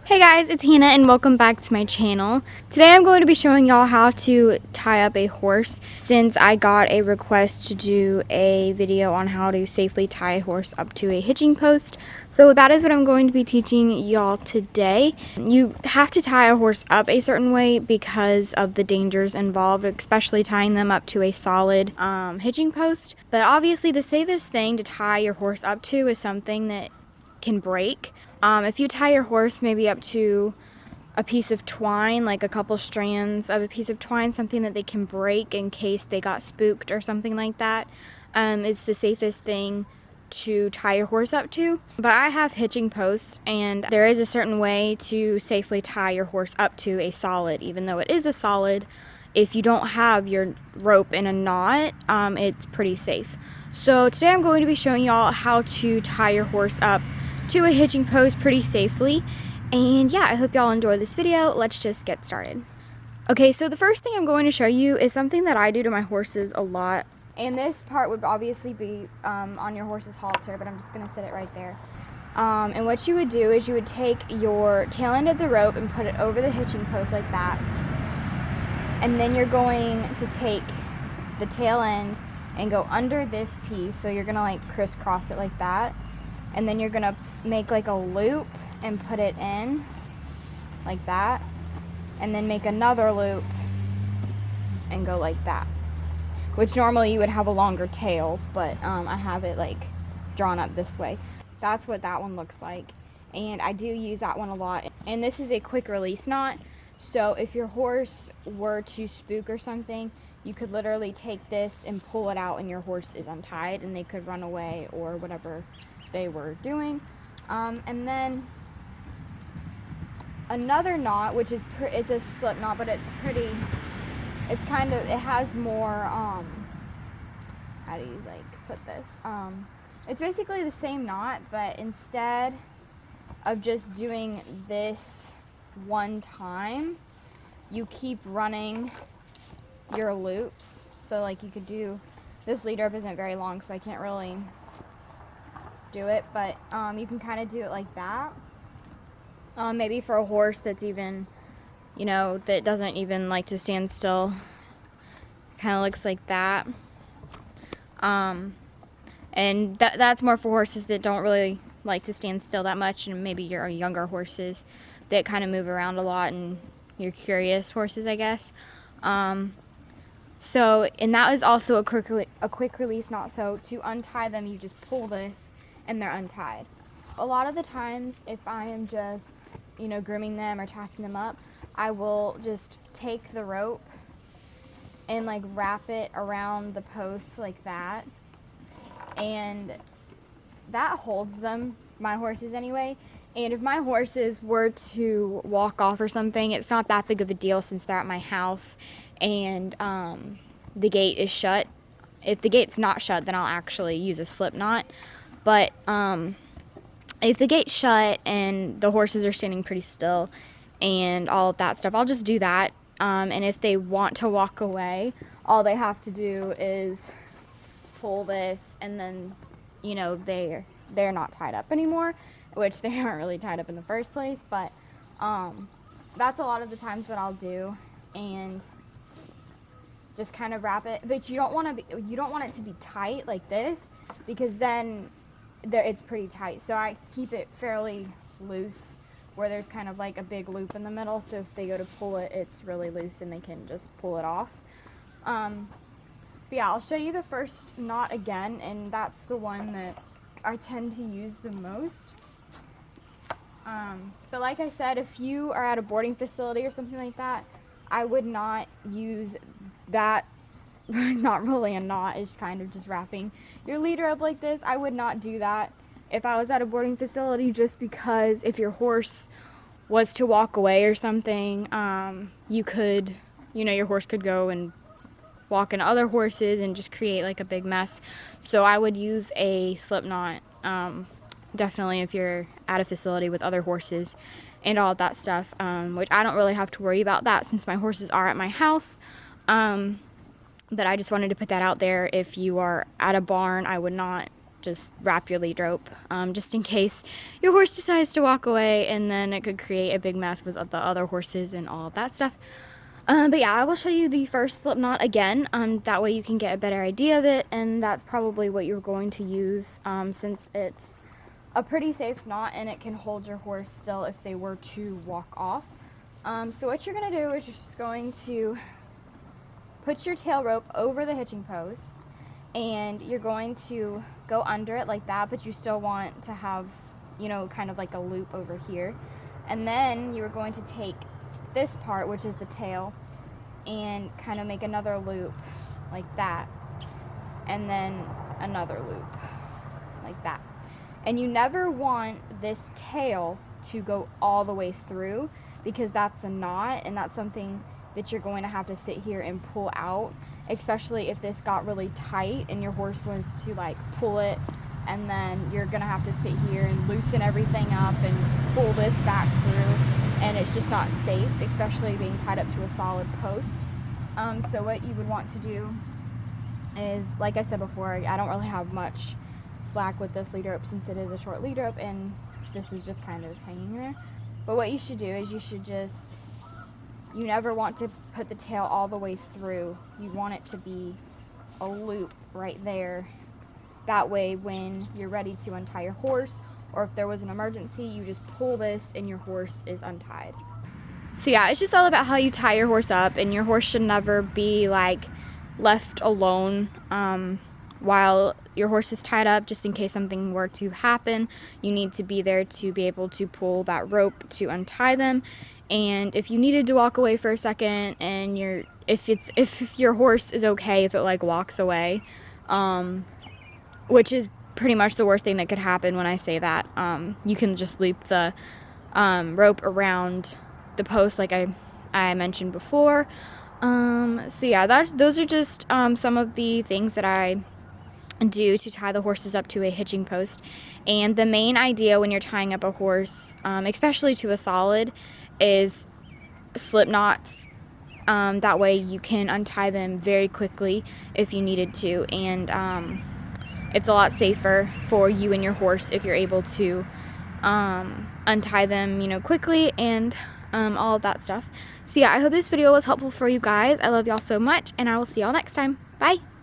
Hey guys, it's Hannah and welcome back to my channel. Today I'm going to be showing y'all how to tie up a horse since I got a request to do a video on how to safely tie a horse up to a hitching post. So that is what I'm going to be teaching y'all today. You have to tie a horse up a certain way because of the dangers involved, especially tying them up to a solid hitching post. But obviously the safest thing to tie your horse up to is something that can break. If you tie your horse maybe up to a piece of twine, like a couple strands of a piece of twine, something that they can break in case they got spooked or something like that, it's the safest thing to tie your horse up to. But I have hitching posts, and there is a certain way to safely tie your horse up to a solid, even though it is a solid. If you don't have your rope in a knot, it's pretty safe. So today I'm going to be showing y'all how to tie your horse up to a hitching post pretty safely. And yeah, I hope y'all enjoy this video. Let's just get started. Okay, so the first thing I'm going to show you is something that I do to my horses a lot. And this part would obviously be on your horse's halter, but I'm just gonna sit it right there. And what you would do is you would take your tail end of the rope and put it over the hitching post like that. And then you're going to take the tail end and go under this piece. So you're gonna like crisscross it like that. And then you're gonna make like a loop and put it in like that, and then make another loop and go like that, which normally you would have a longer tail, but I have it like drawn up this way. That's what that one looks like, and I do use that one a lot. And this is a quick release knot, so if your horse were to spook or something, you could literally take this and pull it out and your horse is untied and they could run away or whatever they were doing. And then another knot, which is it's a slip knot, but it's kind of, it has more, how do you like put this? It's basically the same knot, but instead of just doing this one time, you keep running your loops. So like you could do, this lead rope isn't very long, so I can't really do it, but you can kind of do it like that. Maybe for a horse that's even, you know, that doesn't even like to stand still, kind of looks like that. And that's more for horses that don't really like to stand still that much, and maybe your younger horses that kind of move around a lot, and you're curious horses, I guess. So, and that is also a quick release knot. So to untie them, you just pull this and they're untied. A lot of the times, if I am just, you know, grooming them or tacking them up, I will just take the rope and like wrap it around the post like that. And that holds them, my horses anyway. And if my horses were to walk off or something, it's not that big of a deal since they're at my house and the gate is shut. If the gate's not shut, then I'll actually use a slip knot. But if the gate's shut and the horses are standing pretty still and all of that stuff, I'll just do that. And if they want to walk away, all they have to do is pull this, and then, you know, they're not tied up anymore, which they aren't really tied up in the first place. But that's a lot of the times what I'll do, and just kind of wrap it. But you don't want it to be tight like this, because then it's pretty tight. So I keep it fairly loose, where there's kind of like a big loop in the middle, so if they go to pull it, it's really loose and they can just pull it off. But yeah, I'll show you the first knot again, and that's the one that I tend to use the most. But like I said, if you are at a boarding facility or something like that, I would not use that. Not really a knot, it's kind of just wrapping your leader up like this. I would not do that if I was at a boarding facility, just because if your horse was to walk away or something, you could, you know, your horse could go and walk into other horses and just create like a big mess. So I would use a slip knot, definitely if you're at a facility with other horses and all of that stuff, which I don't really have to worry about that since my horses are at my house. But I just wanted to put that out there. If you are at a barn, I would not just wrap your lead rope, just in case your horse decides to walk away, and then it could create a big mess with the other horses and all of that stuff. But yeah, I will show you the first slip knot again, that way you can get a better idea of it, and that's probably what you're going to use, since it's a pretty safe knot and it can hold your horse still if they were to walk off. So what you're going to do is you're just going to put your tail rope over the hitching post, and you're going to go under it like that, but you still want to have, you know, kind of like a loop over here. And then you're going to take this part, which is the tail, and kind of make another loop like that, and then another loop like that. And you never want this tail to go all the way through, because that's a knot, and that's something that you're going to have to sit here and pull out, especially if this got really tight and your horse was to like pull it, and then you're gonna have to sit here and loosen everything up and pull this back through, and it's just not safe, especially being tied up to a solid post. So what you would want to do is, like I said before, I don't really have much slack with this lead rope since it is a short lead rope and this is just kind of hanging there. But what you should do is you never want to put the tail all the way through. You want it to be a loop right there. That way when you're ready to untie your horse, or if there was an emergency, you just pull this and your horse is untied. So yeah, it's just all about how you tie your horse up, and your horse should never be like left alone while your horse is tied up, just in case something were to happen. You need to be there to be able to pull that rope to untie them. And if you needed to walk away for a second, and if your horse is okay if it like walks away, which is pretty much the worst thing that could happen when I say that, you can just loop the rope around the post like I mentioned before. So yeah, those are just some of the things that I do to tie the horses up to a hitching post. And the main idea when you're tying up a horse, especially to a solid, is slip knots. That way you can untie them very quickly if you needed to, and it's a lot safer for you and your horse if you're able to untie them, you know, quickly, and all of that stuff. So yeah, I hope this video was helpful for you guys. I love y'all so much, and I will see y'all next time. Bye!